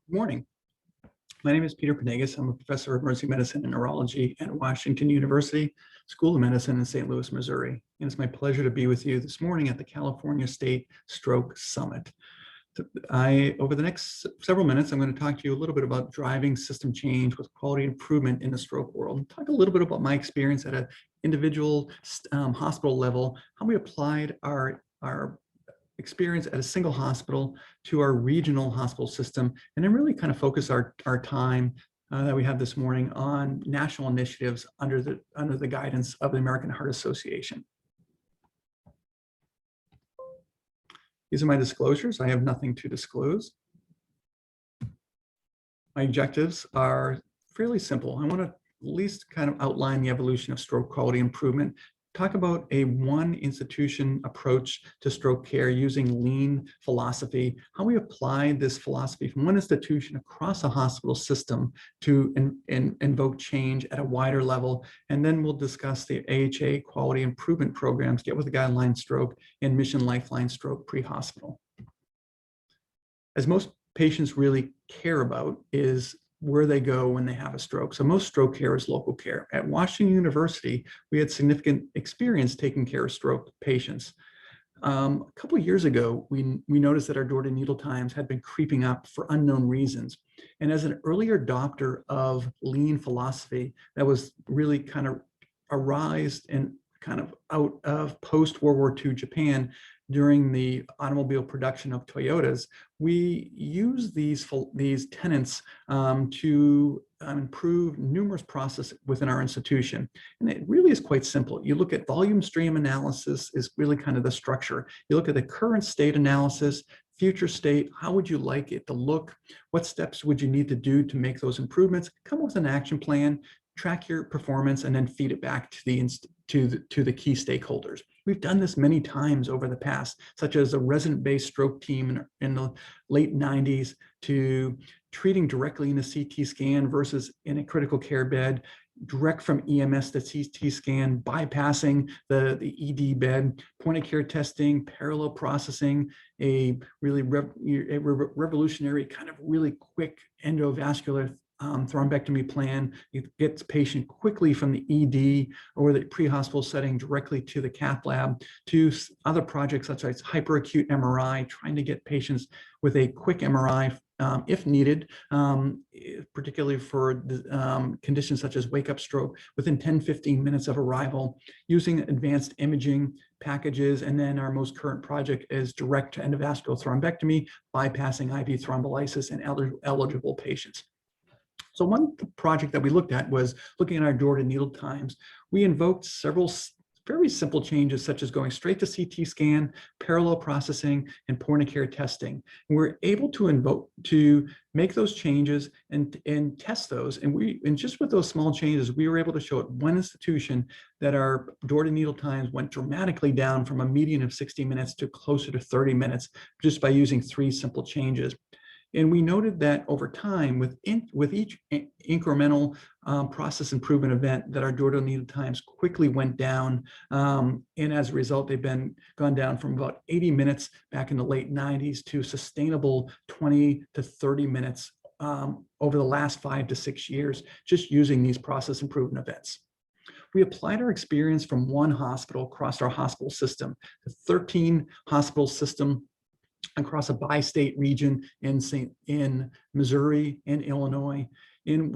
Good morning. My name is Peter Panegas. I'm a professor of emergency medicine and neurology at Washington University School of Medicine in St. Louis, Missouri. And it's my pleasure to be with you this morning at the California State Stroke Summit. Over the next several minutes, I'm going to talk to you a little bit about driving system change with quality improvement in the stroke world, and talk a little bit about my experience at an individual hospital level, how we applied our experience at a single hospital to our regional hospital system, and then really kind of focus our time that we have this morning on national initiatives under the guidance of the American Heart Association. These are my disclosures. I have nothing to disclose. My objectives are fairly simple. I want to at least kind of outline the evolution of stroke quality improvement, talk about a one institution approach to stroke care using lean philosophy, how we applied this philosophy from one institution across a hospital system to invoke change at a wider level. And then we'll discuss the AHA quality improvement programs, Get with the Guideline Stroke and Mission Lifeline Stroke Prehospital. As most patients really care about is where they go when they have a stroke. So most stroke care is local care. At Washington University, we had significant experience taking care of stroke patients. A couple of years ago, we noticed that our door-to-needle times had been creeping up for unknown reasons. And as an early adopter of lean philosophy that was really kind of arised and kind of out of post-World War II Japan, during the automobile production of Toyotas, we use these tenets to improve numerous processes within our institution. And it really is quite simple. You look at volume stream analysis is really kind of the structure. You look at the current state analysis, future state, how would you like it to look? What steps would you need to do to make those improvements? Come up with an action plan, track your performance, and then feed it back to the key stakeholders. We've done this many times over the past, such as a resident-based stroke team in the late 90s, to treating directly in a CT scan versus in a critical care bed, direct from EMS to CT scan, bypassing the ED bed, point of care testing, parallel processing, a really revolutionary kind of really quick endovascular thrombectomy plan. It gets patient quickly from the ED or the pre-hospital setting directly to the cath lab, to other projects such as hyperacute MRI, trying to get patients with a quick MRI if needed, particularly for conditions such as wake-up stroke within 10-15 minutes of arrival, using advanced imaging packages. And then our most current project is direct to endovascular thrombectomy, bypassing IV thrombolysis in eligible patients. So one project that we looked at was looking at our door-to-needle times. We invoked several very simple changes, such as going straight to CT scan, parallel processing, and point-of-care testing. And we're able to make those changes and test those. And just with those small changes, we were able to show at one institution that our door-to-needle times went dramatically down from a median of 60 minutes to closer to 30 minutes, just by using 3 simple changes. And we noted that over time, with each incremental process improvement event, that our door-to-needle times quickly went down. And as a result, they've gone down from about 80 minutes back in the late 90s to sustainable 20 to 30 minutes over the last 5 to 6 years, just using these process improvement events. We applied our experience from one hospital across our hospital system, the 13 hospital system across a bi-state region in Missouri and Illinois. And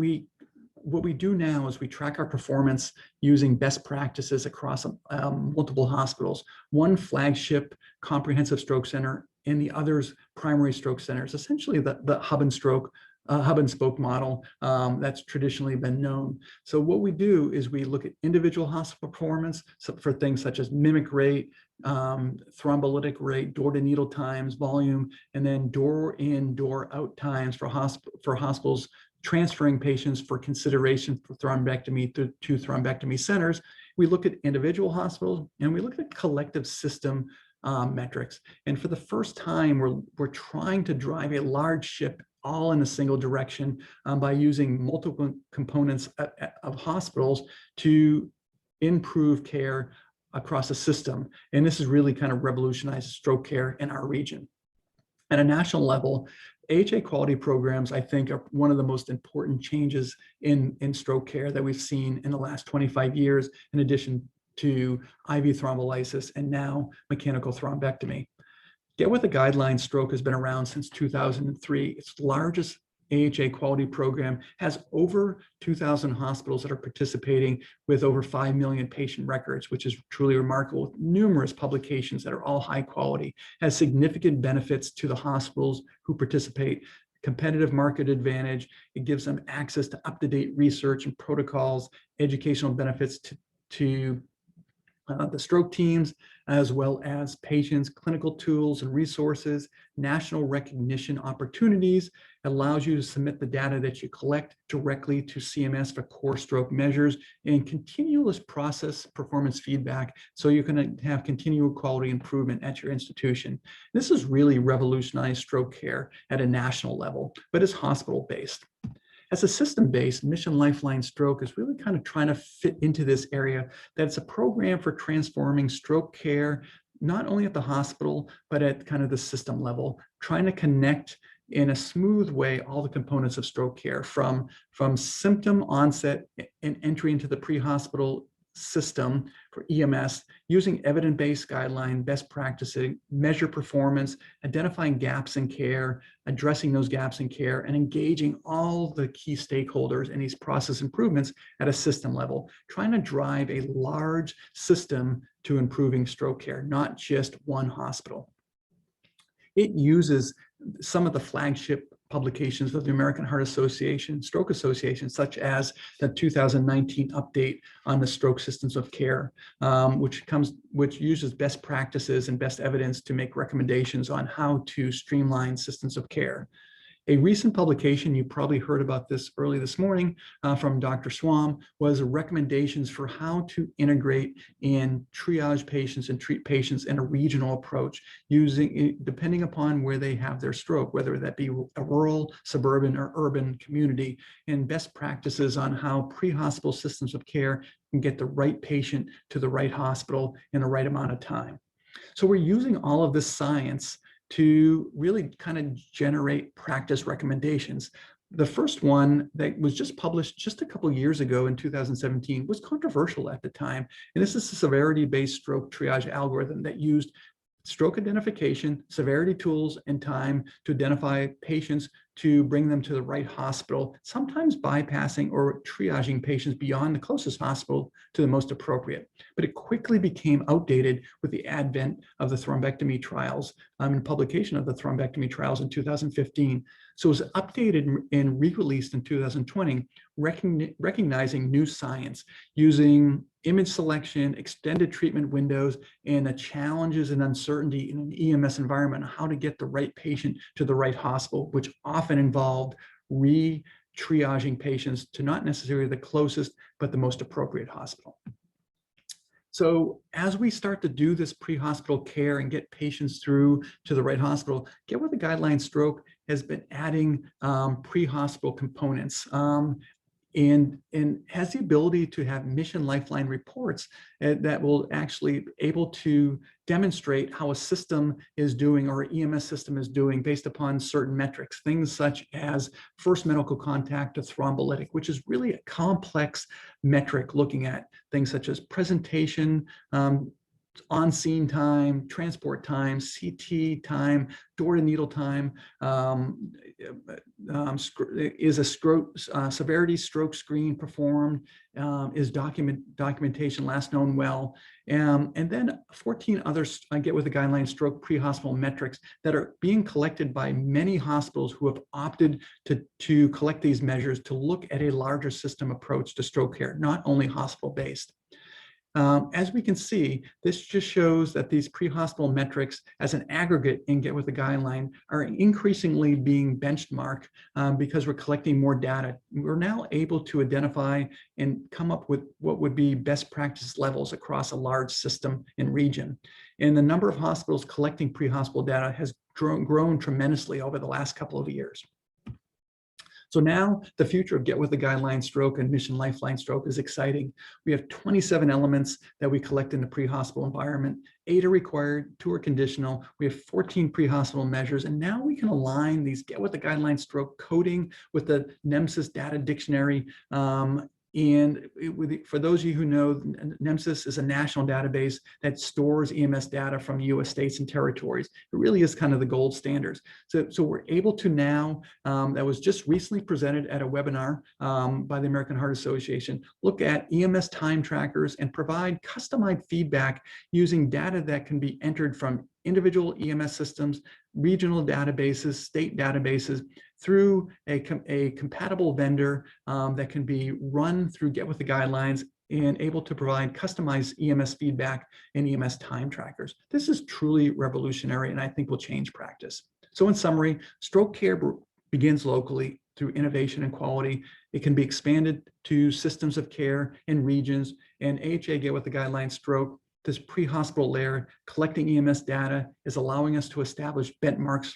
what we do now is we track our performance using best practices across multiple hospitals, one flagship comprehensive stroke center and the others primary stroke centers, essentially the hub and spoke model that's traditionally been known. So what we do is we look at individual hospital performance for things such as mimic rate, thrombolytic rate, door-to-needle times, volume, and then door in, door out times for hospitals transferring patients for consideration for thrombectomy to thrombectomy centers. We look at individual hospitals and we look at collective system metrics. And for the first time, we're trying to drive a large ship all in a single direction by using multiple components of hospitals to improve care across a system. And this has really kind of revolutionized stroke care in our region. At a national level, AHA quality programs, I think, are one of the most important changes in stroke care that we've seen in the last 25 years, in addition to IV thrombolysis and now mechanical thrombectomy. Get With a Guideline Stroke has been around since 2003. Its largest AHA quality program has over 2,000 hospitals that are participating with over 5 million patient records, which is truly remarkable, with numerous publications that are all high quality, has significant benefits to the hospitals who participate, competitive market advantage. It gives them access to up-to-date research and protocols, educational benefits to the stroke teams, as well as patients, clinical tools and resources, national recognition opportunities. It allows you to submit the data that you collect directly to CMS for core stroke measures, and continuous process performance feedback, so you can have continual quality improvement at your institution. This has really revolutionized stroke care at a national level, but it's hospital-based. As a system-based, Mission Lifeline Stroke is really kind of trying to fit into this area, that it's a program for transforming stroke care, not only at the hospital, but at kind of the system level, trying to connect in a smooth way all the components of stroke care, from symptom onset and entry into the pre-hospital system for EMS, using evidence-based guideline, best practices, measure performance, identifying gaps in care, addressing those gaps in care, and engaging all the key stakeholders in these process improvements at a system level, trying to drive a large system to improving stroke care, not just one hospital. It uses some of the flagship publications of the American Heart Association, Stroke Association, such as the 2019 update on the stroke systems of care, which uses best practices and best evidence to make recommendations on how to streamline systems of care. A recent publication, you probably heard about this early this morning from Dr. Swam, was recommendations for how to integrate and triage patients and treat patients in a regional approach, depending upon where they have their stroke, whether that be a rural, suburban, or urban community, and best practices on how pre-hospital systems of care can get the right patient to the right hospital in the right amount of time. So we're using all of this science to really kind of generate practice recommendations. The first one that was just published just a couple of years ago in 2017 was controversial at the time. And this is a severity-based stroke triage algorithm that used stroke identification, severity tools, and time to identify patients to bring them to the right hospital, sometimes bypassing or triaging patients beyond the closest hospital to the most appropriate. But it quickly became outdated with the advent of the thrombectomy trials and publication of the thrombectomy trials in 2015. So it was updated and re-released in 2020, recognizing new science, using image selection, extended treatment windows, and the challenges and uncertainty in an EMS environment, how to get the right patient to the right hospital, which often involved re-triaging patients to not necessarily the closest, but the most appropriate hospital. So as we start to do this pre-hospital care and get patients through to the right hospital, Get With a Guideline Stroke has been adding pre-hospital components and has the ability to have Mission Lifeline reports that will actually able to demonstrate how a system is doing, or an EMS system is doing, based upon certain metrics, things such as first medical contact to thrombolytic, which is really a complex metric looking at things such as presentation, on-scene time, transport time, CT time, door-to-needle time, is a stroke, severity stroke screen performed, is documentation last known well, and then 14 others Get With a Guideline Stroke pre-hospital metrics that are being collected by many hospitals who have opted to collect these measures to look at a larger system approach to stroke care, not only hospital-based. As we can see, this just shows that these pre-hospital metrics as an aggregate in Get With a Guideline are increasingly being benchmarked because we're collecting more data. We're now able to identify and come up with what would be best practice levels across a large system and region. And the number of hospitals collecting pre-hospital data has grown tremendously over the last couple of years. So now the future of Get With the Guideline Stroke and Mission Lifeline Stroke is exciting. We have 27 elements that we collect in the pre-hospital environment. 8 are required, 2 are conditional. We have 14 pre-hospital measures, and now we can align these Get With the Guideline Stroke coding with the NEMSIS data dictionary. For those of you who know, NEMSIS is a national database that stores EMS data from US states and territories. It really is kind of the gold standards. So we're able to now, that was just recently presented at a webinar by the American Heart Association, look at EMS time trackers and provide customized feedback using data that can be entered from individual EMS systems, regional databases, state databases, through a compatible vendor that can be run through Get With the Guidelines and able to provide customized EMS feedback and EMS time trackers. This is truly revolutionary and I think will change practice. So in summary, stroke care begins locally through innovation and quality. It can be expanded to systems of care in regions, and AHA Get With the Guidelines Stroke, this pre-hospital layer, collecting EMS data, is allowing us to establish benchmarks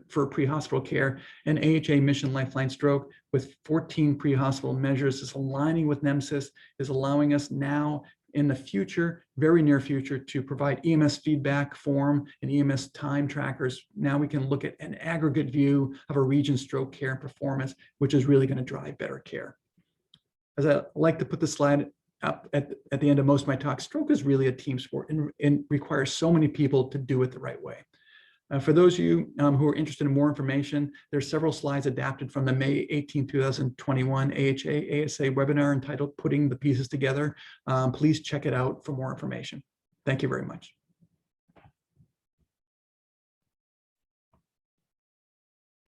for pre-hospital care, and AHA Mission Lifeline Stroke with 14 pre-hospital measures is aligning with NEMSIS, is allowing us now in the future, very near future, to provide EMS feedback form and EMS time trackers. Now we can look at an aggregate view of a region's stroke care and performance, which is really going to drive better care. As I like to put the slide up at the end of most of my talks, stroke is really a team sport and requires so many people to do it the right way. For those of you who are interested in more information, there's several slides adapted from the May 18, 2021 AHA ASA webinar entitled Putting the Pieces Together. Please check it out for more information. Thank you very much.